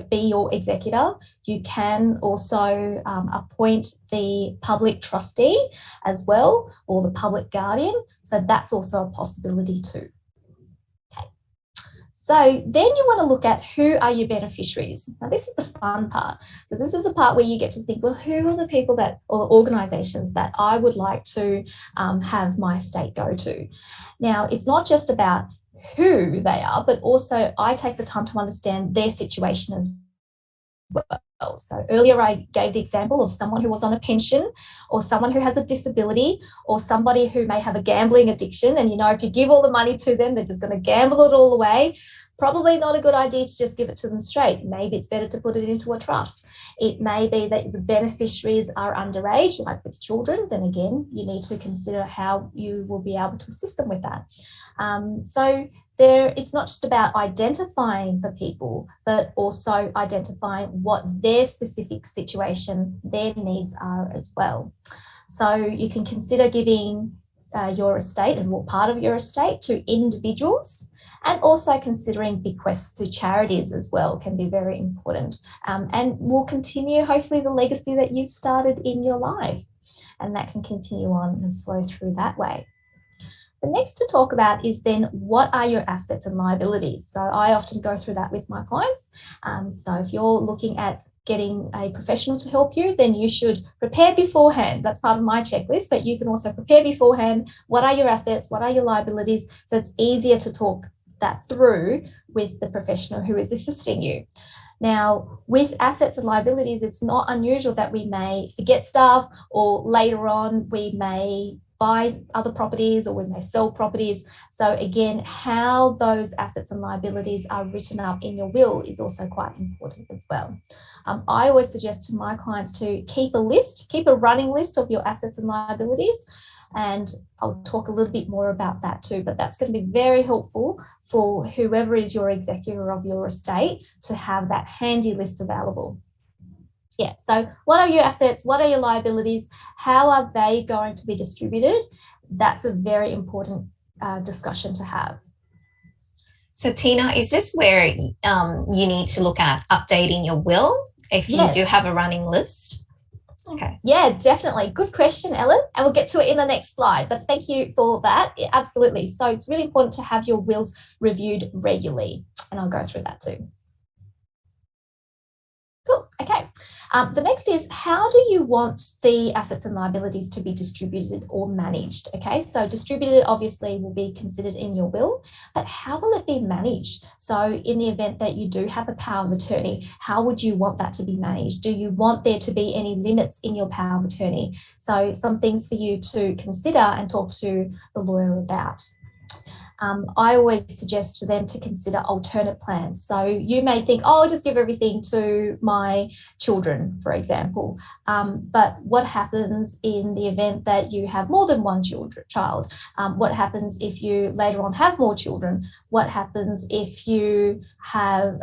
be your executor. You can also appoint the public trustee as well, or the public guardian. So that's also a possibility too. Okay. So then you want to look at who are your beneficiaries. Now this is the fun part. So this is the part where you get to think, well, who are the people or the organisations that I would like to have my estate go to? Now it's not just about who they are, but also I take the time to understand their situation as well. So earlier I gave the example of someone who was on a pension, or someone who has a disability, or somebody who may have a gambling addiction, and if you give all the money to them, they're just going to gamble it all away. Probably not a good idea to just give it to them straight. Maybe it's better to put it into a trust. It may be that the beneficiaries are underage, like with children. Then again, you need to consider how you will be able to assist them with that. It's not just about identifying the people, but also identifying what their specific situation, their needs are as well. So you can consider giving your estate and what part of your estate to individuals, and also considering bequests to charities as well can be very important, and will continue hopefully the legacy that you've started in your life, and that can continue on and flow through that way. The next to talk about is then what are your assets and liabilities? So I often go through that with my clients. So if you're looking at getting a professional to help you, then you should prepare beforehand. That's part of my checklist, but you can also prepare beforehand. What are your assets? What are your liabilities? So it's easier to talk that through with the professional who is assisting you. Now, with assets and liabilities, it's not unusual that we may forget stuff, or later on we may buy other properties, or we may sell properties. So again, how those assets and liabilities are written up in your will is also quite important as well. I always suggest to my clients to keep a running list of your assets and liabilities. And I'll talk a little bit more about that too, but that's going to be very helpful for whoever is your executor of your estate to have that handy list available. Yeah, so what are your assets? What are your liabilities? How are they going to be distributed? That's a very important discussion to have. So Tina, is this where you need to look at updating your will if you do have a running list? Okay. Yeah, definitely. Good question, Ellen. And we'll get to it in the next slide. But thank you for that. Absolutely. So it's really important to have your wills reviewed regularly. And I'll go through that too. Cool. Okay. The next is, how do you want the assets and liabilities to be distributed or managed? Okay, so distributed obviously will be considered in your will, but how will it be managed? So in the event that you do have a power of attorney, how would you want that to be managed? Do you want there to be any limits in your power of attorney? So some things for you to consider and talk to the lawyer about. I always suggest to them to consider alternate plans. So you may think, oh, I'll just give everything to my children, for example. But what happens in the event that you have more than one child? What happens if you later on have more children? What happens if you have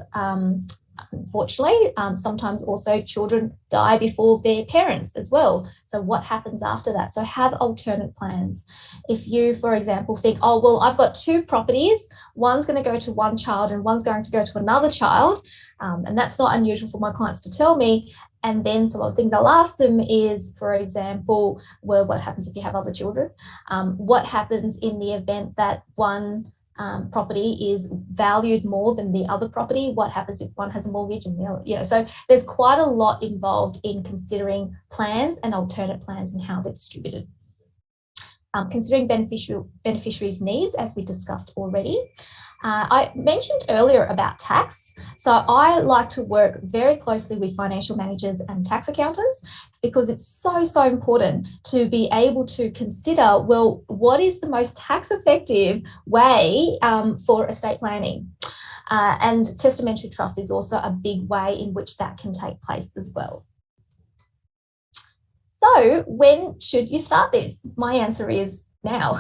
unfortunately, sometimes also children die before their parents as well. So what happens after that? So have alternate plans. If you, for example, think, oh, well, I've got two properties, one's going to go to one child and one's going to go to another child, and that's not unusual for my clients to tell me. And then some of the things I'll ask them is, for example, well, what happens if you have other children? What happens in the event that one property is valued more than the other property? What happens if one has a mortgage and the other? So there's quite a lot involved in considering plans and alternate plans and how they're distributed. Considering beneficiaries' needs, as we discussed already. I mentioned earlier about tax. So I like to work very closely with financial managers and tax accountants because it's so important to be able to consider, well, what is the most tax effective way for estate planning? And testamentary trust is also a big way in which that can take place as well. So when should you start this? My answer is now,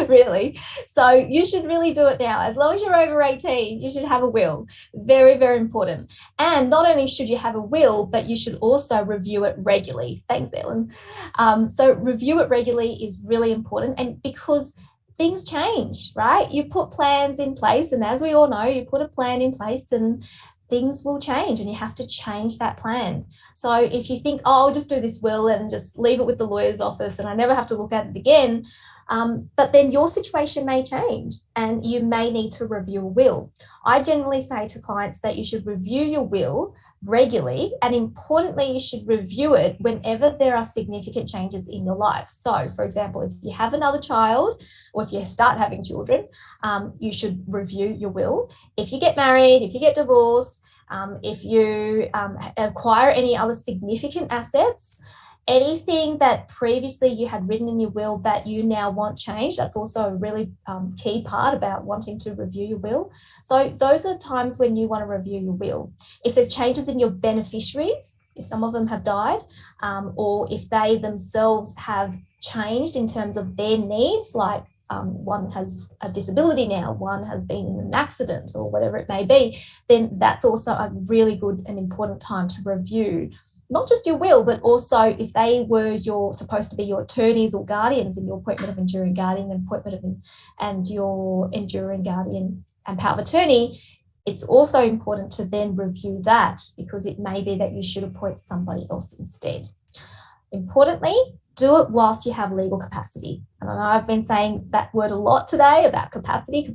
really. So you should really do it now. As long as you're over 18, you should have a will. Very, very important. And not only should you have a will, but you should also review it regularly. Thanks, Ellen. So review it regularly is really important, and because things change, right? You put plans in place, and as we all know, you put a plan in place and things will change and you have to change that plan. So if you think, oh, I'll just do this will and just leave it with the lawyer's office and I never have to look at it again, but then your situation may change and you may need to review a will. I generally say to clients that you should review your will regularly, and importantly, you should review it whenever there are significant changes in your life. So, for example, if you have another child or if you start having children, you should review your will. If you get married, if you get divorced, if you acquire any other significant assets, anything that previously you had written in your will that you now want changed, that's also a really key part about wanting to review your will. So those are times when you want to review your will. If there's changes in your beneficiaries, if some of them have died, or if they themselves have changed in terms of their needs, like one has a disability now, one has been in an accident or whatever it may be, then that's also a really good and important time to review not just your will, but also if they were supposed to be your attorneys or guardians in your appointment of enduring guardian and your enduring guardian and power of attorney, it's also important to then review that because it may be that you should appoint somebody else instead. Importantly, do it whilst you have legal capacity. And I know I've been saying that word a lot today about capacity,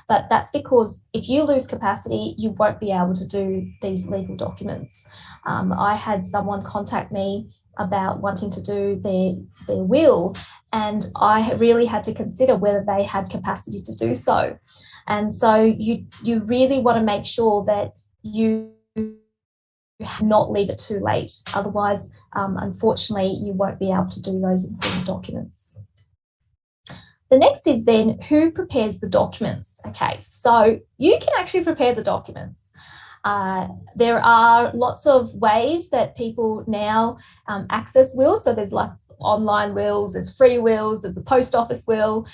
but that's because if you lose capacity, you won't be able to do these legal documents. I had someone contact me about wanting to do their will, and I really had to consider whether they had capacity to do so. And so you really want to make sure that you not leave it too late. Otherwise, unfortunately, you won't be able to do those important documents. The next is then who prepares the documents. Okay, so you can actually prepare the documents. There are lots of ways that people now access wills. So there's like online wills, there's free wills, there's a post office will.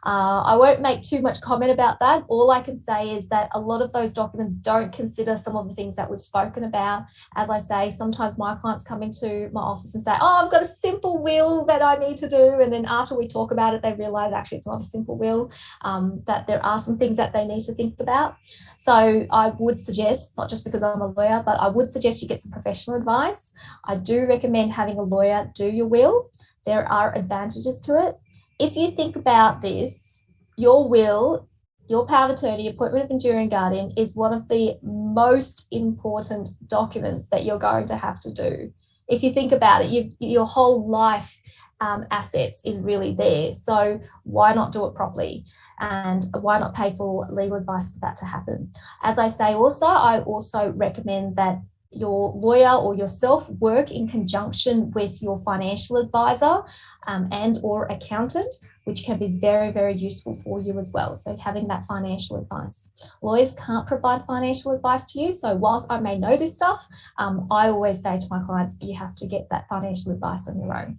I won't make too much comment about that. All I can say is that a lot of those documents don't consider some of the things that we've spoken about. As I say, sometimes my clients come into my office and say, oh, I've got a simple will that I need to do. And then after we talk about it, they realize actually it's not a simple will, that there are some things that they need to think about. So I would suggest, not just because I'm a lawyer, but I would suggest you get some professional advice. I do recommend having a lawyer do your will. There are advantages to it. If you think about this, your will, your power of attorney, appointment of enduring guardian is one of the most important documents that you're going to have to do. If you think about it, your whole life assets is really there. So why not do it properly? And why not pay for legal advice for that to happen? As I say also, I also recommend that your lawyer or yourself work in conjunction with your financial advisor and or accountant, which can be very, very useful for you as well. So having that financial advice. Lawyers can't provide financial advice to you. So whilst I may know this stuff, I always say to my clients, you have to get that financial advice on your own.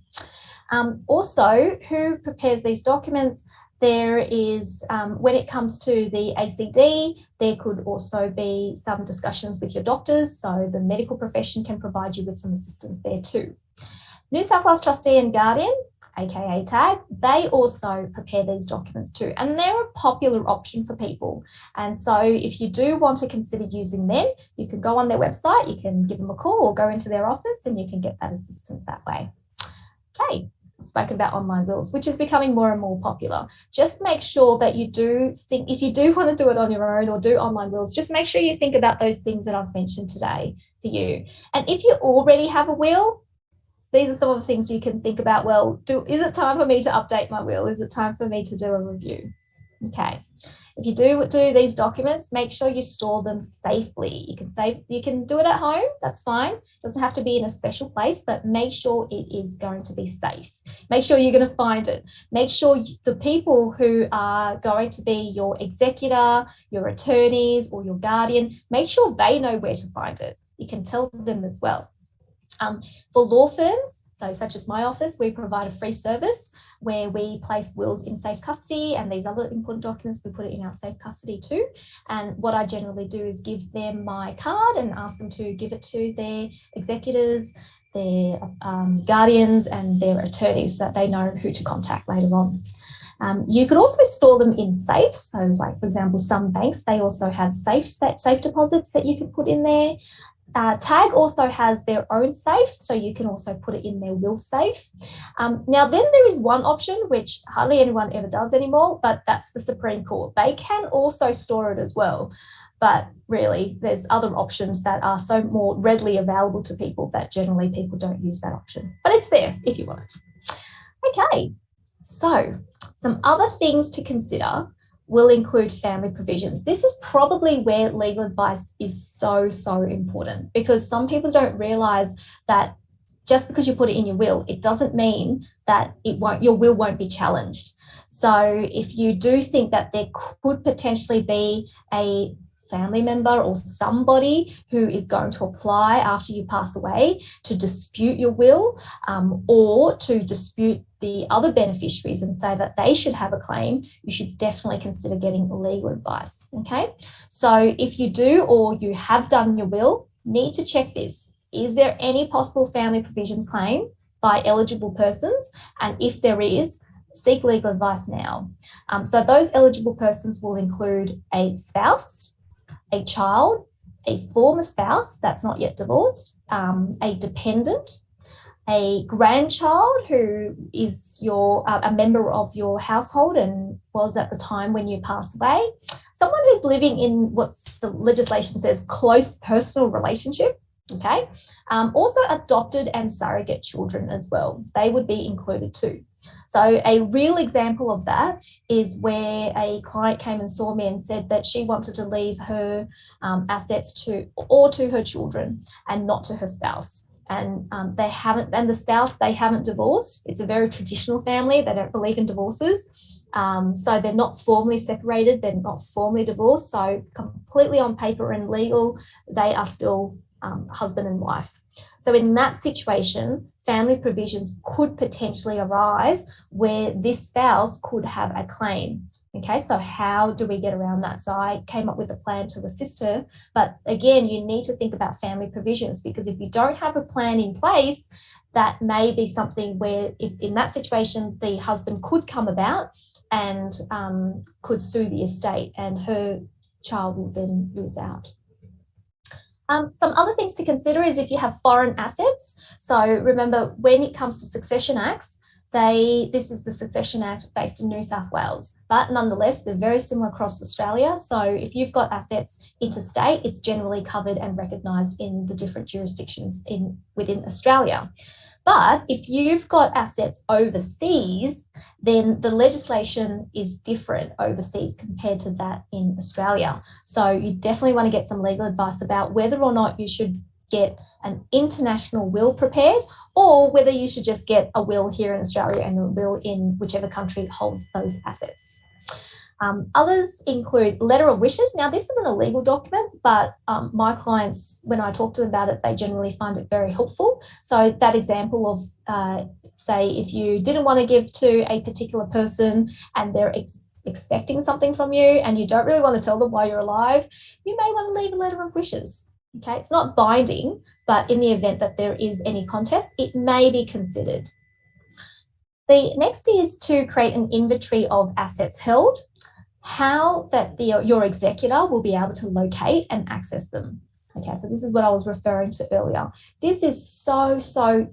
Also, who prepares these documents? There is, when it comes to the ACD, there could also be some discussions with your doctors, so the medical profession can provide you with some assistance there too. New South Wales Trustee and Guardian, aka TAG, they also prepare these documents too, and they're a popular option for people. And so if you do want to consider using them, you can go on their website, you can give them a call or go into their office and you can get that assistance that way. Okay. Spoken about online wills, which is becoming more and more popular. Just make sure that you do think, if you do want to do it on your own or do online wills, just make sure you think about those things that I've mentioned today for you. And if you already have a will, these are some of the things you can think about. Well, is it time for me to update my will? Is it time for me to do a review? Okay. If you do these documents, make sure you store them safely. You can do it at home, that's fine. It doesn't have to be in a special place, but make sure it is going to be safe. Make sure you're going to find it. Make sure the people who are going to be your executor, your attorneys, or your guardian, make sure they know where to find it. You can tell them as well. For law firms, so such as my office, we provide a free service where we place wills in safe custody, and these other important documents, we put it in our safe custody too. And what I generally do is give them my card and ask them to give it to their executors, their guardians and their attorneys so that they know who to contact later on. You can also store them in safes. So like, for example, some banks, they also have safe deposits that you can put in there. TAG also has their own safe, so you can also put it in their will safe. Now, then there is one option, which hardly anyone ever does anymore, but that's the Supreme Court. They can also store it as well. But really, there's other options that are so more readily available to people that generally people don't use that option. But it's there if you want it. Okay, so some other things to consider will include family provisions. This is probably where legal advice is so important, because some people don't realise that just because you put it in your will, it doesn't mean that your will won't be challenged. So if you do think that there could potentially be a family member or somebody who is going to apply after you pass away to dispute your will, or to dispute the other beneficiaries and say that they should have a claim, you should definitely consider getting legal advice, okay? So if you do or you have done your will, need to check this. Is there any possible family provisions claim by eligible persons? And if there is, seek legal advice now. So those eligible persons will include a spouse, a child, a former spouse that's not yet divorced, a dependent, a grandchild who is a member of your household and was at the time when you pass away, someone who's living in what the legislation says close personal relationship, okay? Also adopted and surrogate children as well. They would be included too. So a real example of that is where a client came and saw me and said that she wanted to leave her assets to her children and not to her spouse. And the spouse, they haven't divorced. It's a very traditional family. They don't believe in divorces. So they're not formally separated. They're not formally divorced. So completely on paper and legal, they are still husband and wife. So in that situation, family provisions could potentially arise where this spouse could have a claim. Okay, so how do we get around that? So I came up with a plan to assist her. But again, you need to think about family provisions, because if you don't have a plan in place, that may be something where if in that situation, the husband could come about and could sue the estate and her child will then lose out. Some other things to consider is if you have foreign assets. So remember, when it comes to succession acts, this is the Succession Act based in New South Wales, but nonetheless, they're very similar across Australia. So if you've got assets interstate, it's generally covered and recognised in the different jurisdictions within Australia. But if you've got assets overseas, then the legislation is different overseas compared to that in Australia. So you definitely want to get some legal advice about whether or not you should get an international will prepared, or whether you should just get a will here in Australia and a will in whichever country holds those assets. Others include letter of wishes. Now, this isn't a legal document, but my clients, when I talk to them about it, they generally find it very helpful. So that example of, say, if you didn't want to give to a particular person and they're expecting something from you and you don't really want to tell them while you're alive, you may want to leave a letter of wishes. Okay, it's not binding, but in the event that there is any contest, it may be considered. The next is to create an inventory of assets held, how that your executor will be able to locate and access them. Okay, so this is what I was referring to earlier. This is so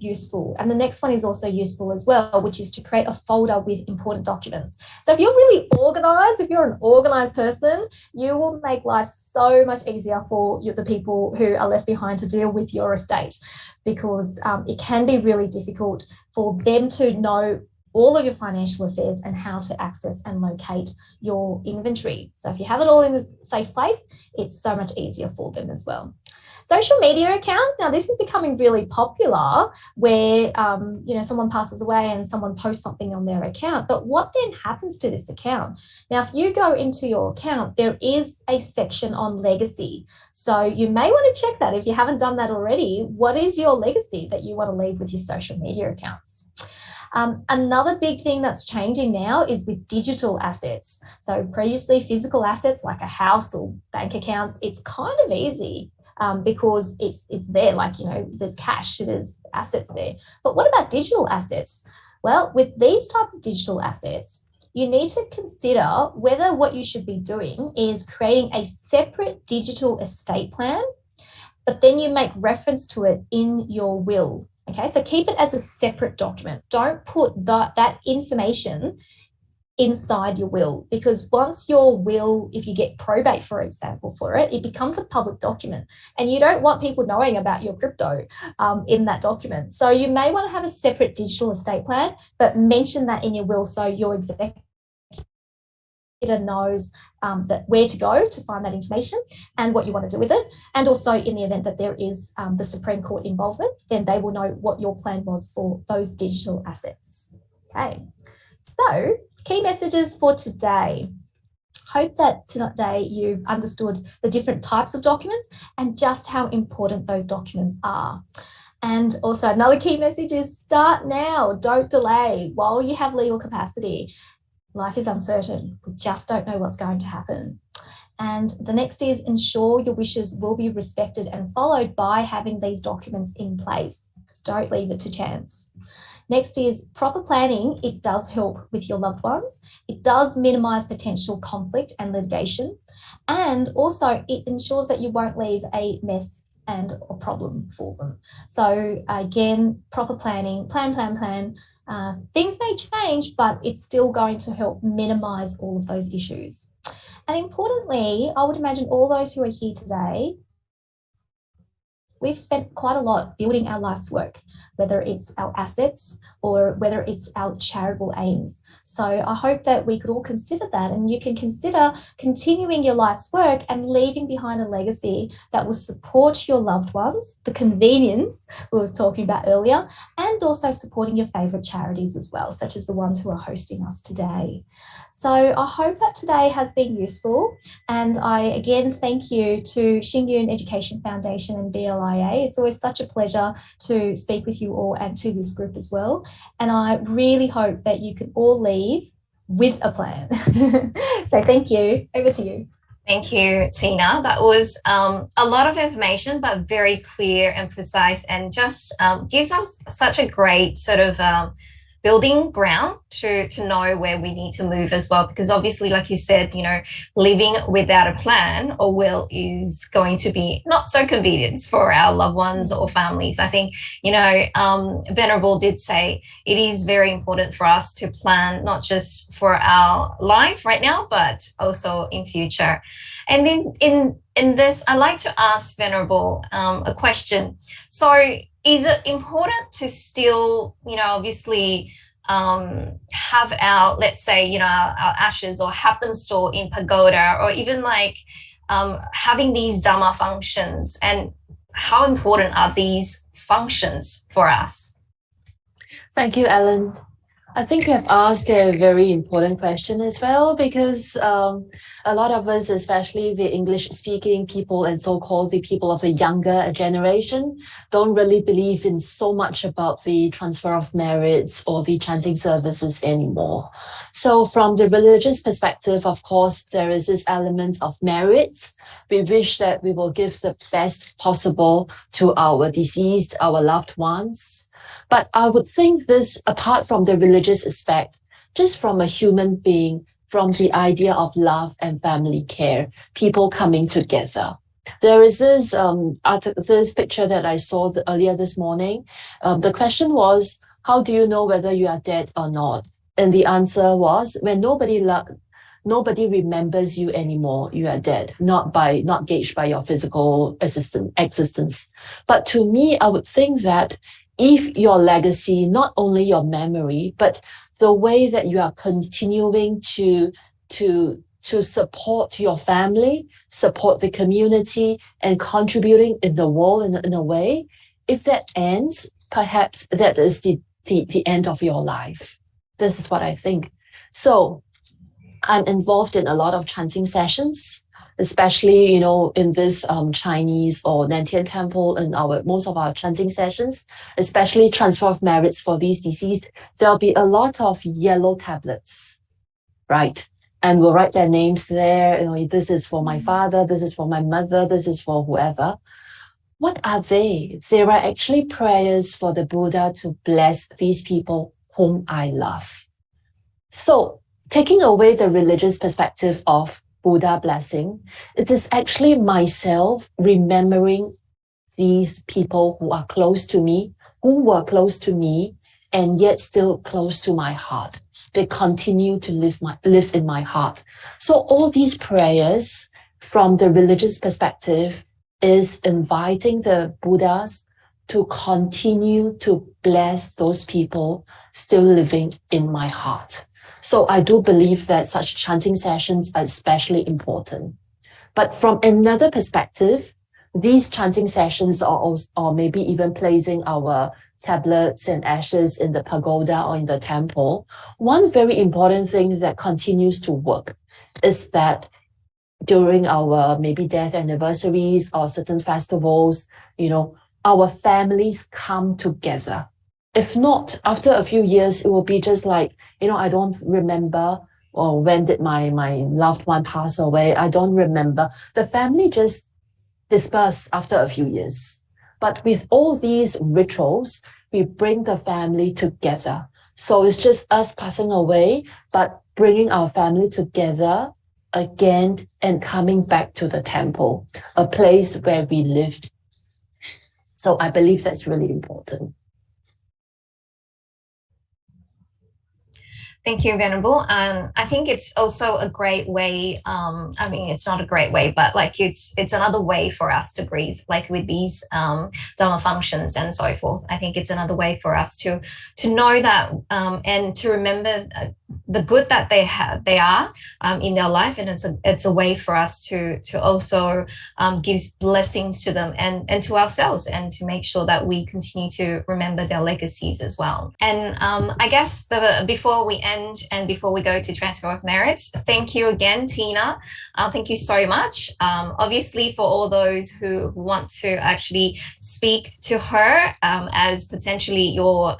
useful. And the next one is also useful as well, which is to create a folder with important documents. So if you're really organized, if you're an organized person, you will make life so much easier for the people who are left behind to deal with your estate, because it can be really difficult for them to know all of your financial affairs and how to access and locate your inventory. So if you have it all in a safe place, it's so much easier for them as well. Social media accounts. Now, this is becoming really popular where, someone passes away and someone posts something on their account. But what then happens to this account? Now, if you go into your account, there is a section on legacy. So you may want to check that if you haven't done that already. What is your legacy that you want to leave with your social media accounts? Another big thing that's changing now is with digital assets. So previously physical assets like a house or bank accounts, it's kind of easy because it's there, there's cash, there's assets there. But what about digital assets? Well, with these type of digital assets, you need to consider whether what you should be doing is creating a separate digital estate plan, but then you make reference to it in your will. Okay, so keep it as a separate document. Don't put that information inside your will, because once your will, if you get probate, for example, for it, it becomes a public document and you don't want people knowing about your crypto in that document. So you may want to have a separate digital estate plan, but mention that in your will so your executor knows that where to go to find that information and what you want to do with it. And also in the event that there is the Supreme Court involvement, then they will know what your plan was for those digital assets. Okay, so key messages for today. Hope that today you've understood the different types of documents and just how important those documents are. And also another key message is start now, don't delay while you have legal capacity. Life is uncertain. We just don't know what's going to happen. And the next is ensure your wishes will be respected and followed by having these documents in place. Don't leave it to chance. Next is proper planning. It does help with your loved ones. It does minimize potential conflict and litigation. And also it ensures that you won't leave a mess and a problem for them. So again, proper planning, plan. Things may change, but it's still going to help minimize all of those issues. And importantly, I would imagine all those who are here today, we've spent quite a lot building our life's work, whether it's our assets or whether it's our charitable aims. So I hope that we could all consider that, and you can consider continuing your life's work and leaving behind a legacy that will support your loved ones, the convenience we were talking about earlier, and also supporting your favourite charities as well, such as the ones who are hosting us today. So I hope that today has been useful, and I again thank you to Xing Yun Education Foundation and BLIA. It's always such a pleasure to speak with you all and to this group as well, and I really hope that you can all leave with a plan. So thank you. Over to you. Thank you, Tina. That was a lot of information, but very clear and precise, and just gives us such a great sort of building ground to know where we need to move as well, because obviously, like you said, living without a plan or will is going to be not so convenient for our loved ones or families. I think, Venerable did say it is very important for us to plan not just for our life right now, but also in future. And then in this, I'd like to ask Venerable a question. So is it important to still, obviously have our, let's say, our ashes, or have them stored in pagoda, or even having these Dhamma functions? And how important are these functions for us? Thank you, Ellen. I think you have asked a very important question as well, because a lot of us, especially the English-speaking people and so-called the people of the younger generation, don't really believe in so much about the transfer of merits or the chanting services anymore. So from the religious perspective, of course, there is this element of merits. We wish that we will give the best possible to our deceased, our loved ones. But I would think this, apart from the religious aspect, just from a human being, from the idea of love and family care, people coming together. There is this picture that I saw earlier this morning. The question was, how do you know whether you are dead or not? And the answer was, when nobody remembers you anymore, you are dead, not gauged by your physical existence. But to me, I would think that if your legacy, not only your memory, but the way that you are continuing to support your family, support the community, and contributing in the world in a way, if that ends, perhaps that is the end of your life. This is what I think. So I'm involved in a lot of chanting sessions, especially, in this Chinese or Nantian temple, in most of our chanting sessions, especially transfer of merits for these deceased, there'll be a lot of yellow tablets, right? And we'll write their names there. This is for my father, this is for my mother, this is for whoever. What are they? They are actually prayers for the Buddha to bless these people whom I love. So taking away the religious perspective of Buddha blessing, it is actually myself remembering these people who are close to me, who were close to me, and yet still close to my heart. They continue to live in my heart. So all these prayers from the religious perspective is inviting the Buddhas to continue to bless those people still living in my heart. So I do believe that such chanting sessions are especially important. But from another perspective, these chanting sessions are also, or maybe even placing our tablets and ashes in the pagoda or in the temple, one very important thing that continues to work is that during our maybe death anniversaries or certain festivals, our families come together. If not, after a few years, it will be just like, I don't remember, or when did my loved one pass away? I don't remember. The family just disperse after a few years. But with all these rituals, we bring the family together. So it's just us passing away, but bringing our family together again and coming back to the temple, a place where we lived. So I believe that's really important. Thank you, Venerable. I think it's also a great way. It's not a great way, but it's another way for us to grieve, like with these Dharma functions and so forth. I think it's another way for us to know that and to remember the good that they are in their life, and it's a way for us to also give blessings to them and to ourselves, and to make sure that we continue to remember their legacies as well. And I guess before we end and before we go to transfer of merits, thank you again, Tina. Thank you so much. Obviously, for all those who want to actually speak to her as potentially your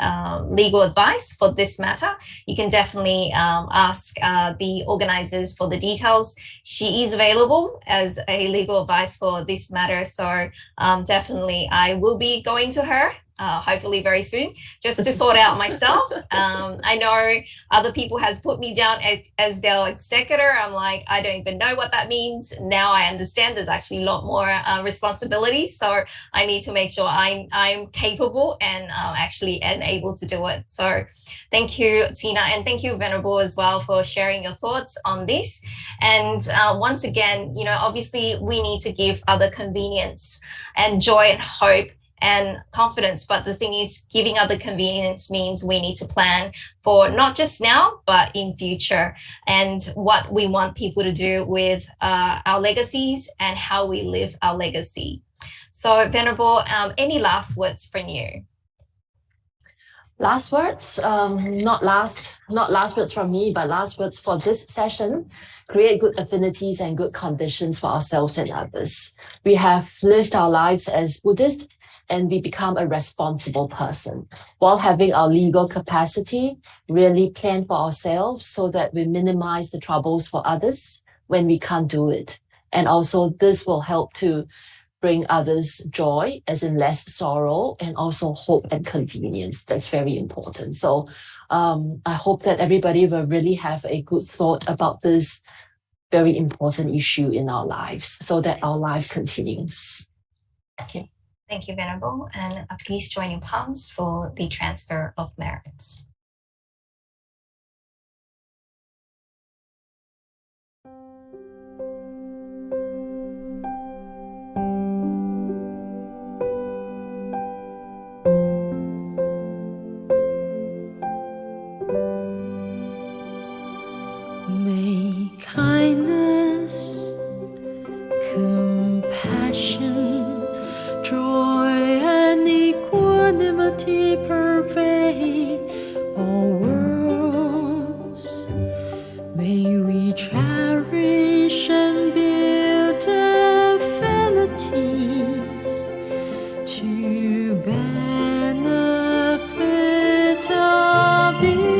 legal advice for this matter, you can definitely ask the organizers for the details. She is available as a legal advice for this matter. So definitely I will be going to her hopefully very soon, just to sort out myself. I know other people has put me down as their executor. I'm like, I don't even know what that means. Now I understand there's actually a lot more responsibility. So I need to make sure I'm capable and actually am able to do it. So thank you, Tina, and thank you, Venerable, as well, for sharing your thoughts on this. And once again, obviously we need to give other convenience and joy and hope and confidence. But the thing is, giving other convenience means we need to plan for not just now, but in future, and what we want people to do with our legacies and how we live our legacy. So, Venerable, any last words from you? Last words, not last words from me, but last words for this session. Create good affinities and good conditions for ourselves and others. We have lived our lives as Buddhists and we become a responsible person while having our legal capacity, really plan for ourselves so that we minimize the troubles for others when we can't do it. And also this will help to bring others joy, as in less sorrow, and also hope and convenience. That's very important. So I hope that everybody will really have a good thought about this very important issue in our lives so that our life continues. Thank you. Thank you, Venerable. And please join your palms for the transfer of merits. May kindness, compassion, joy, and equanimity pervade all worlds. May we cherish and build affinities to benefit our being.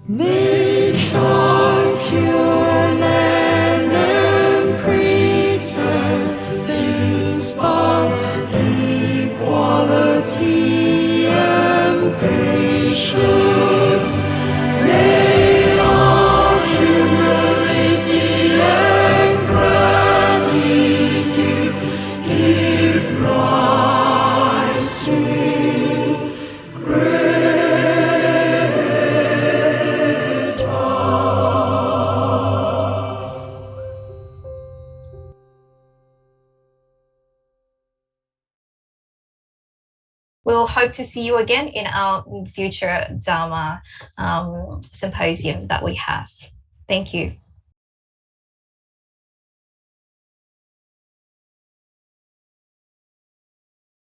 Make our pure land and priests inspire equality and patience. May our humility and gratitude give rise to great We'll hope to see you again in our future Dharma symposium that we have. Thank you.